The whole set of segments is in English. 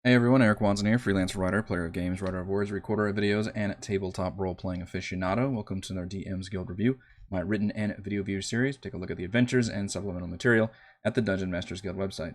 Hey everyone, Eric Wanson here, freelance writer, player of games, writer of words, recorder of videos, and tabletop role-playing aficionado. Welcome to our DM's Guild review, my written and video view series. Take a look at the adventures and supplemental material at the Dungeon Masters Guild website.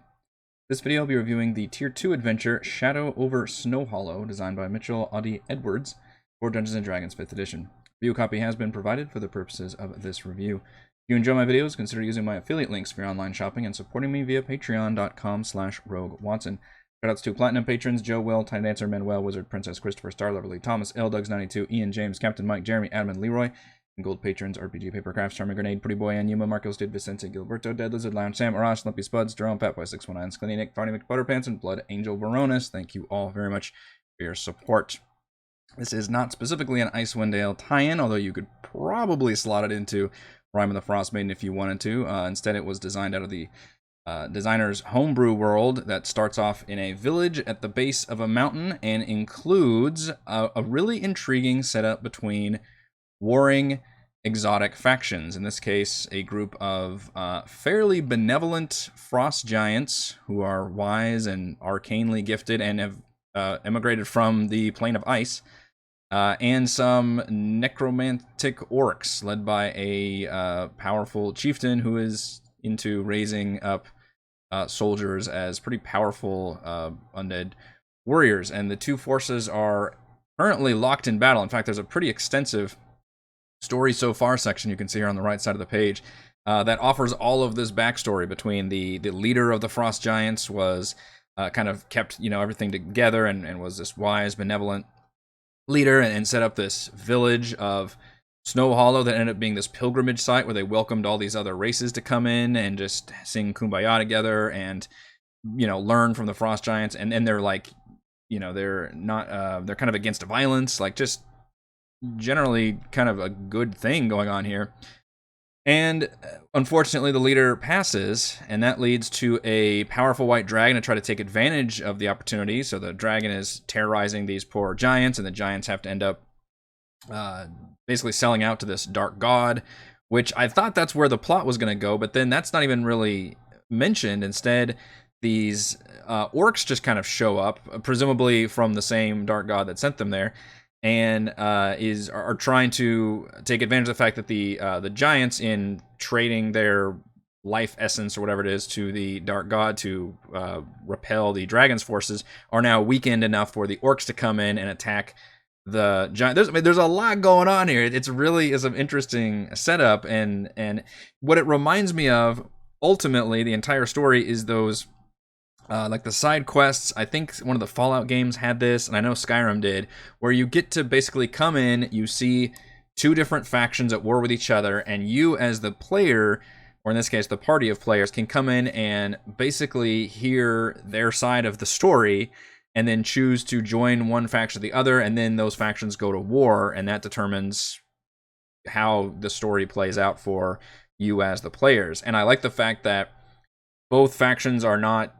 This video I'll be reviewing the Tier 2 adventure Shadow Over Snowhollow, designed by Mitchell Audie Edwards for Dungeons & Dragons 5th edition. Review copy has been provided for the purposes of this review. If you enjoy my videos, consider using my affiliate links for your online shopping and supporting me via patreon.com/roguewatson. Shoutouts to Platinum patrons Joe, Will, Tiny Dancer, Manuel, Wizard, Princess, Christopher, Star, Loverly, Thomas, L, Dugs92, Ian, James, Captain Mike, Jeremy, Adam, and Leroy. And gold patrons RPG Papercrafts, Charming Grenade, Pretty Boy, and Yuma, Marcos, Did, Vicente, Gilberto, Dead Lizard, Lounge, Sam, Arash, Lumpy Spuds, Jerome, Fatboy 619, Skinny Nick, Farney McButterpants, and Blood Angel Baroness. Thank you all very much for your support. This is not specifically an Icewind Dale tie-in, although you could probably slot it into Rime of the Frost Maiden if you wanted to. Instead, it was designed out of the designer's homebrew world that starts off in a village at the base of a mountain and includes a really intriguing setup between warring exotic factions. In this case, a group of fairly benevolent frost giants who are wise and arcanely gifted and have emigrated from the plane of ice, and some necromantic orcs led by a powerful chieftain who is into raising up soldiers as pretty powerful undead warriors. And the two forces are currently locked in battle. In fact, there's a pretty extensive story so far section you can see here on the right side of the page that offers all of this backstory between the leader of the Frost Giants was kind of kept everything together and was this wise, benevolent leader and set up this village of Snowhollow that ended up being this pilgrimage site where they welcomed all these other races to come in and just sing Kumbaya together and learn from the Frost Giants. And they're like, they're not they're kind of against violence, like just generally kind of a good thing going on here. And unfortunately, the leader passes, and that leads to a powerful white dragon to try to take advantage of the opportunity. So the dragon is terrorizing these poor giants, and the giants have to end up basically selling out to this dark god, which I thought that's where the plot was going to go, but then that's not even really mentioned. Instead, these orcs just kind of show up, presumably from the same dark god that sent them there, and are trying to take advantage of the fact that the giants, in trading their life essence or whatever it is to the dark god to repel the dragon's forces, are now weakened enough for the orcs to come in and attack the giant. There's a lot going on here. It's really is an interesting setup, and what it reminds me of ultimately, the entire story is those like the side quests. I think one of the Fallout games had this, and I know Skyrim did, where you get to basically come in, you see two different factions at war with each other, and you as the player, or in this case the party of players, can come in and basically hear their side of the story and then choose to join one faction or the other, and then those factions go to war, and that determines how the story plays out for you as the players. And I like the fact that both factions are not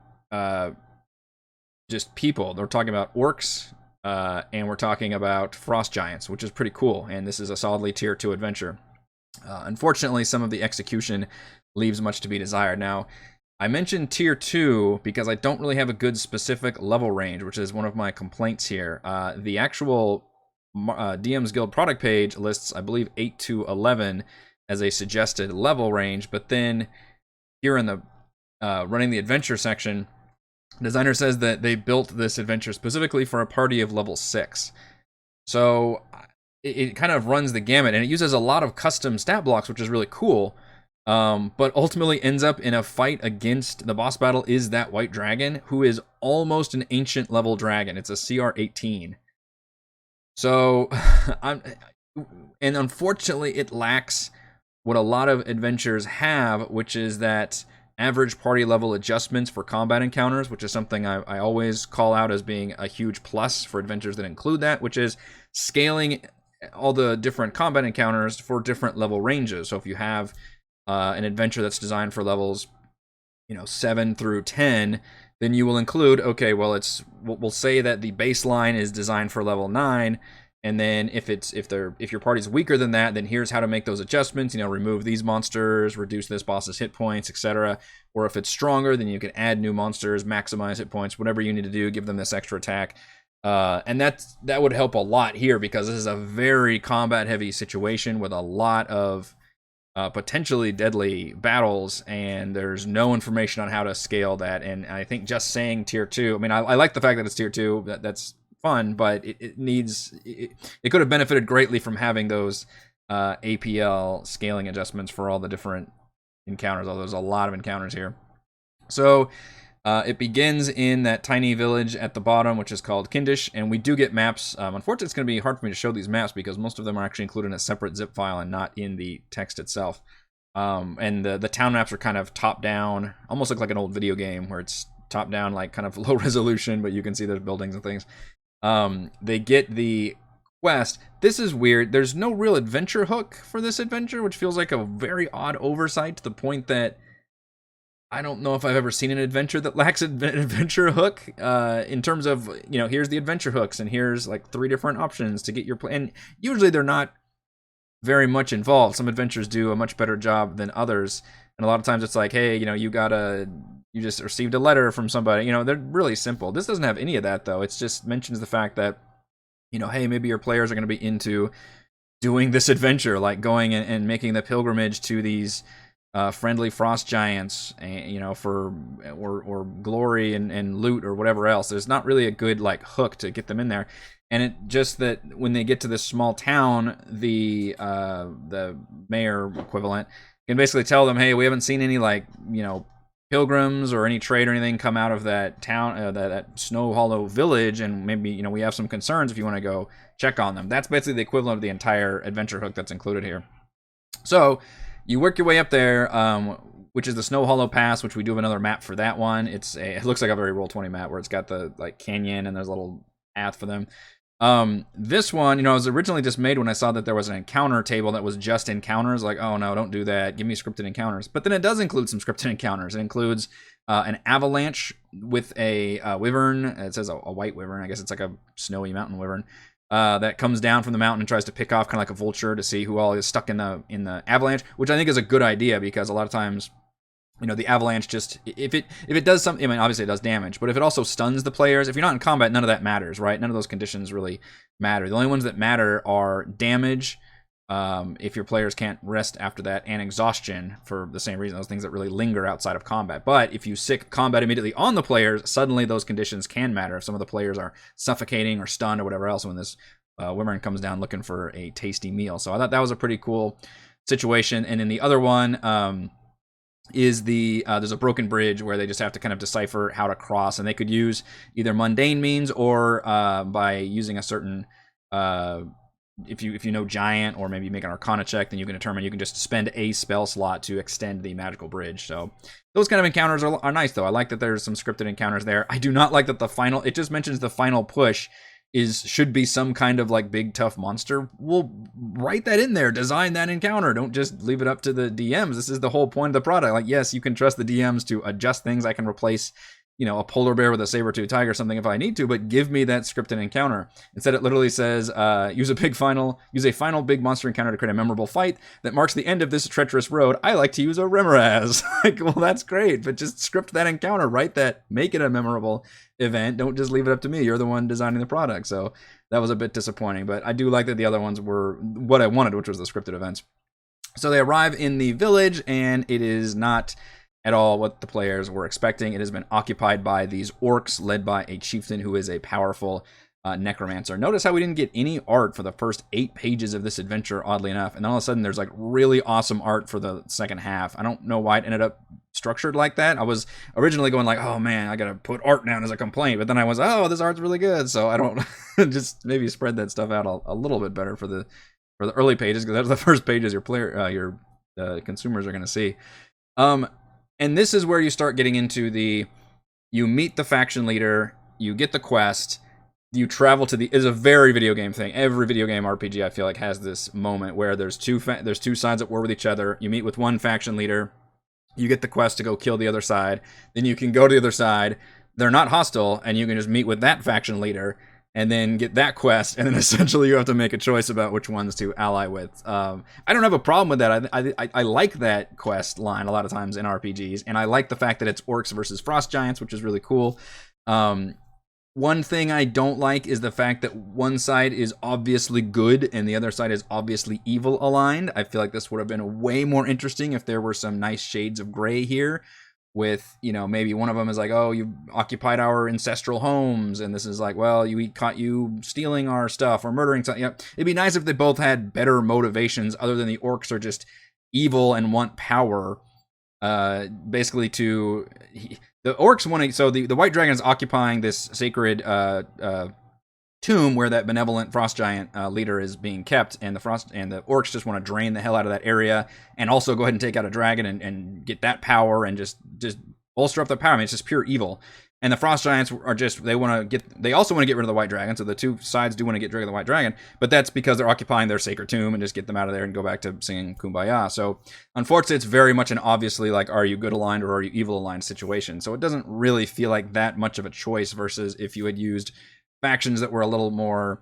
just people. They're talking about orcs, and we're talking about frost giants, which is pretty cool, and this is a solidly tier 2 adventure. Unfortunately, some of the execution leaves much to be desired. Now, I mentioned tier 2 because I don't really have a good specific level range, which is one of my complaints here. The actual DM's Guild product page lists, I believe, 8 to 11 as a suggested level range, but then here in the running the adventure section, designer says that they built this adventure specifically for a party of level 6. So it kind of runs the gamut, and it uses a lot of custom stat blocks, which is really cool. But ultimately ends up in a fight against the boss battle is that white dragon, who is almost an ancient level dragon. It's a CR 18. So, and unfortunately it lacks what a lot of adventures have, which is that average party level adjustments for combat encounters, which is something I always call out as being a huge plus for adventures that include that, which is scaling all the different combat encounters for different level ranges. So if you have an adventure that's designed for levels 7 through 10, then you will include, okay, well, we'll say that the baseline is designed for level 9, And then if your party's weaker than that, then here's how to make those adjustments. Remove these monsters, reduce this boss's hit points, etc. Or if it's stronger, then you can add new monsters, maximize hit points, whatever you need to do, give them this extra attack. And that would help a lot here, because this is a very combat-heavy situation with a lot of potentially deadly battles, and there's no information on how to scale that. And I think just saying tier 2, I mean, I like the fact that it's tier 2. That's fun, but it could have benefited greatly from having those APL scaling adjustments for all the different encounters, although there's a lot of encounters here. So it begins in that tiny village at the bottom, which is called Kindish, and we do get maps. Unfortunately, it's going to be hard for me to show these maps because most of them are actually included in a separate zip file and not in the text itself. And the town maps are kind of top-down, almost look like an old video game where it's top-down, like kind of low resolution, but you can see there's buildings and things. They get the quest. This is weird. There's no real adventure hook for this adventure, which feels like a very odd oversight, to the point that I don't know if I've ever seen an adventure that lacks an adventure hook, in terms of, here's the adventure hooks, and here's like 3 different options to get your play. And usually they're not very much involved. Some adventures do a much better job than others. And a lot of times it's like, hey, you just received a letter from somebody. They're really simple. This doesn't have any of that, though. It just mentions the fact that, hey, maybe your players are going to be into doing this adventure, like going and making the pilgrimage to these friendly frost giants, for or glory and loot or whatever else. There's not really a good like hook to get them in there. And it just that when they get to this small town, the mayor equivalent can basically tell them, hey, we haven't seen any pilgrims or any trade or anything come out of that town, that Snowhollow village, and maybe we have some concerns if you want to go check on them. That's basically the equivalent of the entire adventure hook that's included here. So you work your way up there, which is the Snowhollow Pass, which we do have another map for that one. It looks like a very Roll20 map where it's got the canyon and there's a little path for them. This one, it was originally just made when I saw that there was an encounter table that was just encounters. Like, oh no, don't do that. Give me scripted encounters. But then it does include some scripted encounters. It includes an avalanche with a wyvern. It says a white wyvern. I guess it's like a snowy mountain wyvern that comes down from the mountain and tries to pick off kind of like a vulture to see who all is stuck in the avalanche, which I think is a good idea, because a lot of times, the avalanche just, if it does something, I mean, obviously it does damage, but if it also stuns the players, if you're not in combat, none of that matters, right? None of those conditions really matter. The only ones that matter are damage, if your players can't rest after that, and exhaustion, for the same reason, those things that really linger outside of combat. But if you sick combat immediately on the players, suddenly those conditions can matter. If some of the players are suffocating or stunned or whatever else when this wyvern comes down looking for a tasty meal. So I thought that was a pretty cool situation. And then the other one, is there's a broken bridge where they just have to kind of decipher how to cross, and they could use either mundane means or by using a certain if you know giant, or maybe make an arcana check, then you can determine you can just spend a spell slot to extend the magical bridge. So those kind of encounters are nice, though. I like that there's some scripted encounters there. I do not like that it just mentions the final push should be some kind of like big tough monster. Well, write that in there. Design that encounter. Don't just leave it up to the DMs. This is the whole point of the product. Like, yes, you can trust the DMs to adjust things. I can replace, a polar bear with a saber-tooth tiger or something if I need to, but give me that scripted encounter. Instead, it literally says, use a final big monster encounter to create a memorable fight that marks the end of this treacherous road. I like to use a Remoraz. Like, well, that's great, but just script that encounter. Write that. Make it a memorable event. Don't just leave it up to me. You're the one designing the product. So that was a bit disappointing, but I do like that the other ones were what I wanted, which was the scripted events. So they arrive in the village, and it is not at all what the players were expecting. It has been occupied by these orcs led by a chieftain who is a powerful necromancer. Notice how we didn't get any art for the first 8 pages of this adventure, oddly enough, and then all of a sudden there's like really awesome art for the second half. I don't know why it ended up structured like that. I was originally going like, oh man, I gotta put art down as a complaint, but then I was, oh, this art's really good, so I don't just maybe spread that stuff out a little bit better for the early pages, because that's the first pages your consumers are going to see. And this is where you start getting into you meet the faction leader, you get the quest, you travel to is a very video game thing. Every video game RPG, I feel like, has this moment where there's two sides at war with each other. You meet with one faction leader, you get the quest to go kill the other side, then you can go to the other side. They're not hostile, and you can just meet with that faction leader, and then get that quest, and then essentially you have to make a choice about which ones to ally with. I don't have a problem with that. I like that quest line a lot of times in RPGs, and I like the fact that it's orcs versus frost giants, which is really cool. One thing I don't like is the fact that one side is obviously good and the other side is obviously evil aligned. I feel like this would have been way more interesting if there were some nice shades of gray here, with, you know, maybe one of them is like, oh, you occupied our ancestral homes, and this is like, well, we caught you stealing our stuff or murdering something. Yep. It'd be nice if they both had better motivations other than the orcs are just evil and want power. Basically to... The orcs want to... So the white dragon is occupying this sacred tomb where that benevolent frost giant leader is being kept, and the orcs just want to drain the hell out of that area, and also go ahead and take out a dragon and get that power and just bolster up the power. I mean, it's just pure evil. And the frost giants are just, they also want to get rid of the white dragon. So the two sides do want to get rid of the white dragon, but that's because they're occupying their sacred tomb and just get them out of there and go back to singing Kumbaya. So unfortunately, it's very much an obviously like, are you good aligned or are you evil aligned situation. So it doesn't really feel like that much of a choice versus if you had used factions that were a little more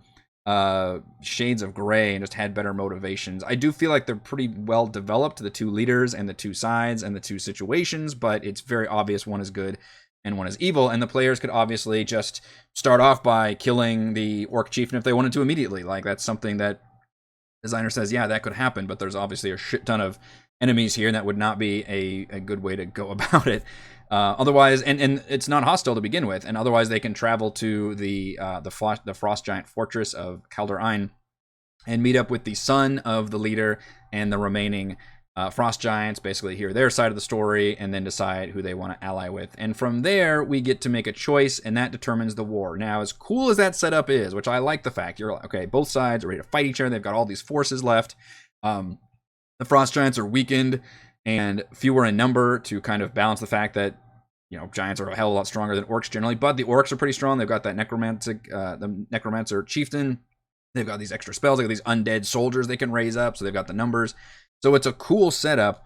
shades of gray and just had better motivations. I do feel like they're pretty well developed, the two leaders and the two sides and the two situations, but it's very obvious one is good and one is evil, and the players could obviously just start off by killing the orc chieftain if they wanted to immediately. Like, that's something that designer says, yeah, that could happen, but there's obviously a shit ton of enemies here, and that would not be a good way to go about it. Otherwise, and it's not hostile to begin with, and otherwise they can travel to the frost giant fortress of Kalder Ein and meet up with the son of the leader and the remaining frost giants, basically hear their side of the story, and then decide who they want to ally with. And from there, we get to make a choice, and that determines the war. Now, as cool as that setup is, which I like the fact, you're like, okay, both sides are ready to fight each other, they've got all these forces left. The frost giants are weakened and fewer in number to kind of balance the fact that, you know, giants are a hell of a lot stronger than orcs generally, but the orcs are pretty strong. They've got that the necromancer chieftain. They've got these extra spells. They've got these undead soldiers they can raise up, so they've got the numbers. So it's a cool setup.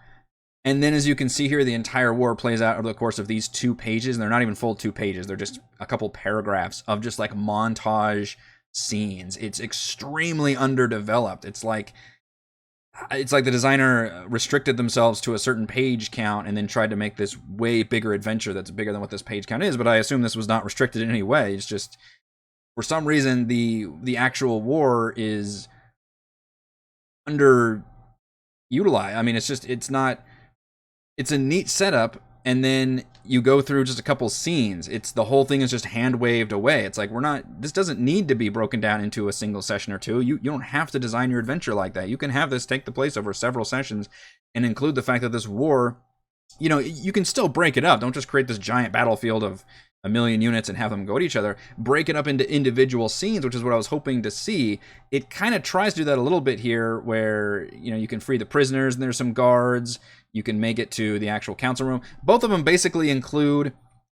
And then, as you can see here, the entire war plays out over the course of these 2 pages. And they're not even full 2 pages. They're just a couple paragraphs of just like montage scenes. It's extremely underdeveloped. It's like the designer restricted themselves to a certain page count and then tried to make this way bigger adventure that's bigger than what this page count is. But I assume this was not restricted in any way. It's just, for some reason, the actual war is underutilized. I mean, it's a neat setup, and then you go through just a couple scenes. The whole thing is just hand waved away. It's like, this doesn't need to be broken down into a single session or two. You don't have to design your adventure like that. You can have this take the place over several sessions and include the fact that this war, you know, you can still break it up. Don't just create this giant battlefield of 1 million units and have them go at each other. Break it up into individual scenes, which is what I was hoping to see. It kind of tries to do that a little bit here, where, you know, you can free the prisoners and there's some guards. You can make it to the actual council room. Both of them basically include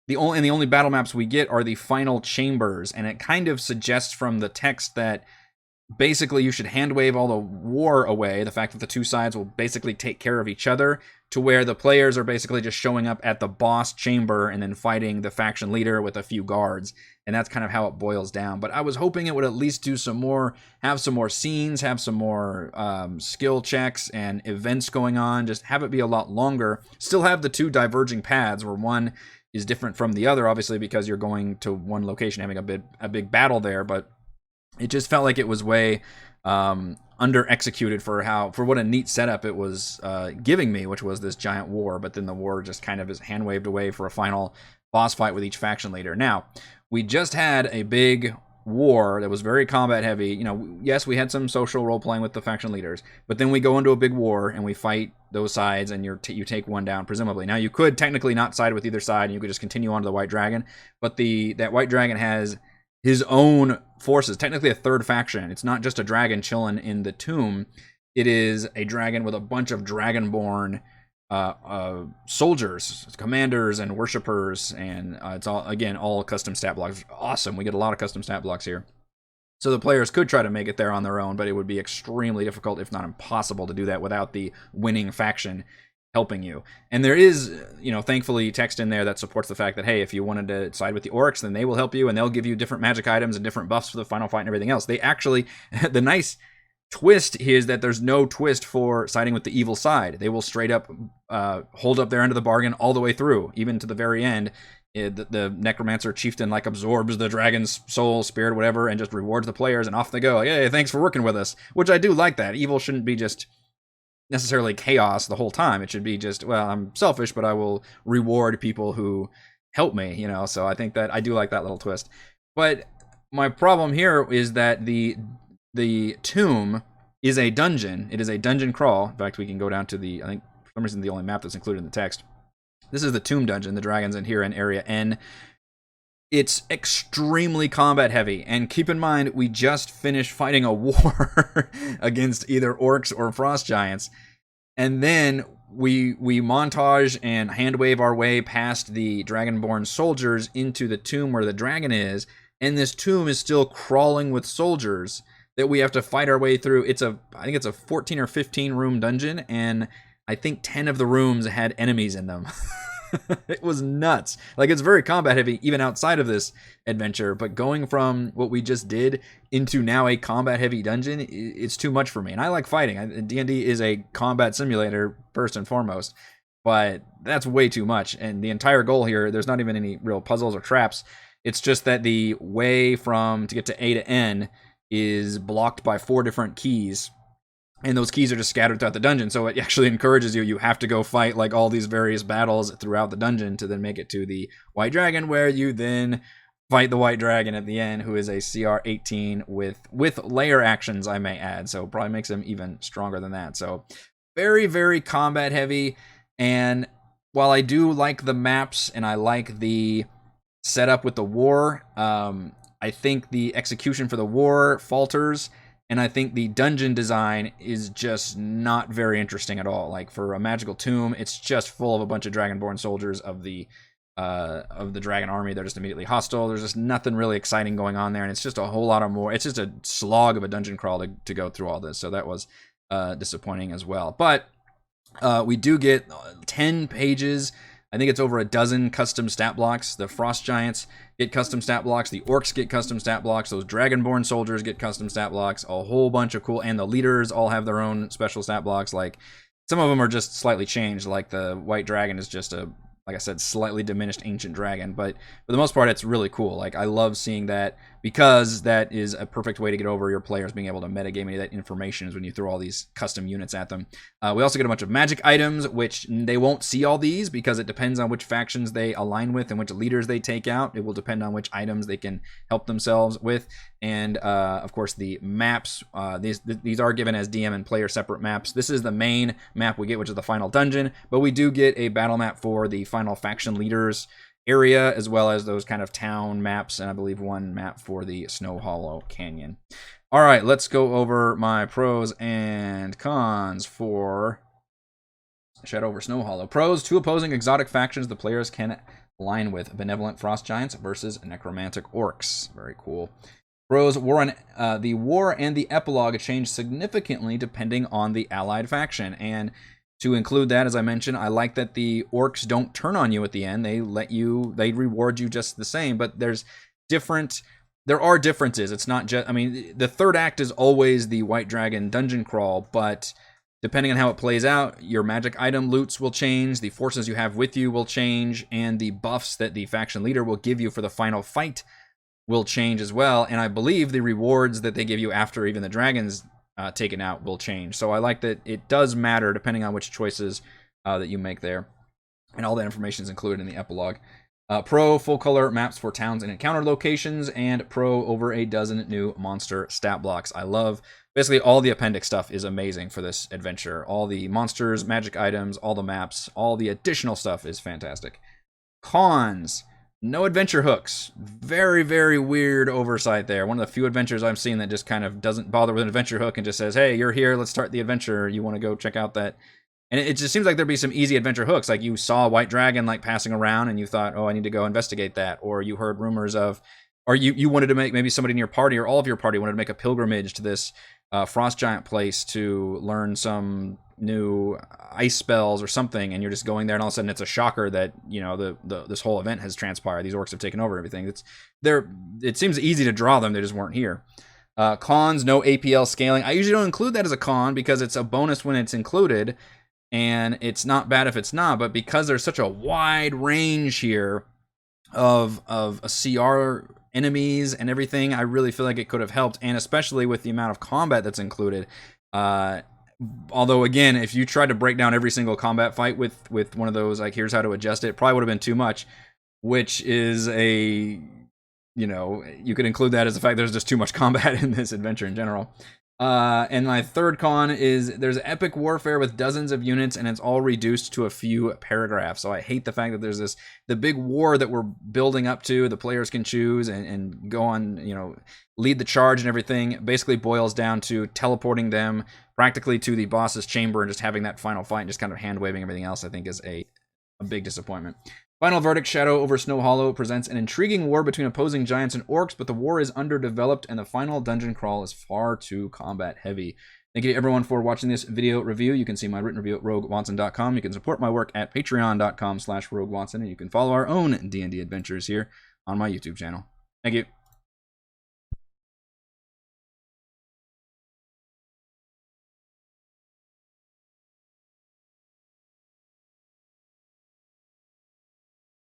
the only battle maps we get are the final chambers, and it kind of suggests from the text that basically you should hand wave all the war away, the fact that the two sides will basically take care of each other, to where the players are basically just showing up at the boss chamber and then fighting the faction leader with a few guards. And that's kind of how it boils down. But I was hoping it would at least do have some more scenes, have some more skill checks and events going on, just have it be a lot longer. Still have the two diverging paths where one is different from the other, obviously, because you're going to one location, having a big battle there, but it just felt like it was way under executed for what a neat setup it was giving me, which was this giant war. But then the war just kind of is hand waved away for a final boss fight with each faction leader. Now, we just had a big war that was very combat heavy. You know, yes, we had some social role playing with the faction leaders, but then we go into a big war and we fight those sides, and you take one down, presumably. Now, you could technically not side with either side, and you could just continue on to the white dragon, but that white dragon has his own forces, technically a third faction. It's not just a dragon chilling in the tomb. It is a dragon with a bunch of dragonborn soldiers, commanders, and worshippers, and it's all custom stat blocks. Awesome, we get a lot of custom stat blocks here. So the players could try to make it there on their own, but it would be extremely difficult, if not impossible, to do that without the winning faction. helping you. And there is, thankfully text in there that supports the fact that, hey, if you wanted to side with the orcs, then they will help you and they'll give you different magic items and different buffs for the final fight and everything else. They actually, the nice twist is that there's no twist for siding with the evil side. They will straight up hold up their end of the bargain all the way through, even to the very end. The necromancer chieftain absorbs the dragon's soul, spirit, whatever, and just rewards the players, and off they go. Hey, thanks for working with us. Which I do like that. Evil shouldn't be just necessarily chaos the whole time. It should be just, well, I'm selfish, but I will reward people who help me, so I think that I do like that little twist. But my problem here is that the tomb is a dungeon. It is a dungeon crawl. In fact, we can go down to I think for some reason the only map that's included in the text. This is the tomb dungeon. The dragon's in here in area N. It's extremely combat heavy, and keep in mind, we just finished fighting a war against either orcs or frost giants, and then we montage and handwave our way past the dragonborn soldiers into the tomb where the dragon is, and this tomb is still crawling with soldiers that we have to fight our way through. I think it's a 14 or 15 room dungeon, and I think 10 of the rooms had enemies in them. It was nuts. It's very combat heavy even outside of this adventure, but going from what we just did into now a combat heavy dungeon, it's too much for me. And I like fighting. D&D is a combat simulator first and foremost, but that's way too much. And the entire goal here, there's not even any real puzzles or traps. It's just that the way to get to A to N is blocked by 4 different keys. And those keys are just scattered throughout the dungeon, so it actually encourages you have to go fight all these various battles throughout the dungeon to then make it to the White Dragon, where you then fight the White Dragon at the end, who is a CR 18 with layer actions, I may add, so probably makes him even stronger than that. So very, very combat heavy, and while I do like the maps and I like the setup with the war, I think the execution for the war falters. And I think the dungeon design is just not very interesting at all. For a magical tomb, it's just full of a bunch of dragonborn soldiers of the dragon army. They're just immediately hostile. There's just nothing really exciting going on there, and it's just a whole lot of more. It's just a slog of a dungeon crawl to go through all this. So that was disappointing as well. But we do get 10 pages. I think it's over a dozen custom stat blocks. The frost giants get custom stat blocks. The orcs get custom stat blocks. Those dragonborn soldiers get custom stat blocks. A whole bunch of cool, and the leaders all have their own special stat blocks. Some of them are just slightly changed. The white dragon is just like I said, slightly diminished ancient dragon, but for the most part, it's really cool. I love seeing that, because that is a perfect way to get over your players being able to metagame any of that information is when you throw all these custom units at them. We also get a bunch of magic items, which they won't see all these because it depends on which factions they align with and which leaders they take out. It will depend on which items they can help themselves with. And of course, the maps, these are given as DM and player separate maps. This is the main map we get, which is the final dungeon, but we do get a battle map for the final faction leaders area, as well as those kind of town maps, and I believe one map for the Snowhollow Canyon. All right, let's go over my pros and cons for Over Snowhollow. Pros: 2 opposing exotic factions the players can align with. Benevolent frost giants versus necromantic orcs. Very cool. Pros: the war and the epilogue change significantly depending on the allied faction. And to include that, as I mentioned, I like that the orcs don't turn on you at the end. They reward you just the same, but there are differences. It's not just, the third act is always the White Dragon dungeon crawl, but depending on how it plays out, your magic item loots will change, the forces you have with you will change, and the buffs that the faction leader will give you for the final fight will change as well. And I believe the rewards that they give you after even the dragons taken out will change. So I like that it does matter depending on which choices that you make there. And all that information is included in the epilogue. Pro: full color maps for towns and encounter locations, and pro: over a dozen new monster stat blocks. I love basically all the appendix stuff is amazing for this adventure. All the monsters, magic items, all the maps, all the additional stuff is fantastic. Cons: no adventure hooks. Very, very weird oversight there. One of the few adventures I've seen that just kind of doesn't bother with an adventure hook and just says, hey, you're here, let's start the adventure. You want to go check out that? And it just seems like there'd be some easy adventure hooks. You saw a white dragon passing around and you thought, oh, I need to go investigate that. Or you heard rumors of or you wanted to make, maybe somebody in your party or all of your party wanted to make a pilgrimage to this frost giant place to learn some new ice spells or something, and you're just going there, and all of a sudden it's a shocker that, you know, this whole event has transpired. These orcs have taken over everything. It seems easy to draw them. They just weren't here. Cons, no APL scaling. I usually don't include that as a con because it's a bonus when it's included, and it's not bad if it's not. But because there's such a wide range here of a CR enemies and everything, I really feel like it could have helped, and especially with the amount of combat that's included. Although again, if you tried to break down every single combat fight with one of those, like, here's how to adjust it, probably would have been too much, which is a, you know, you could include that as the fact there's just too much combat in this adventure in general. And my third con is there's epic warfare with dozens of units, and it's all reduced to a few paragraphs. So I hate the fact that there's the big war that we're building up to, the players can choose and go on, you know, lead the charge and everything. Basically boils down to teleporting them practically to the boss's chamber and just having that final fight and just kind of hand waving everything else. I think is a big disappointment. Final verdict, Shadow over Snowhollow presents an intriguing war between opposing giants and orcs, but the war is underdeveloped and the final dungeon crawl is far too combat heavy. Thank you to everyone for watching this video review. You can see my written review at roguewatson.com. You can support my work at patreon.com/roguewatson, and you can follow our own D&D adventures here on my YouTube channel. Thank you.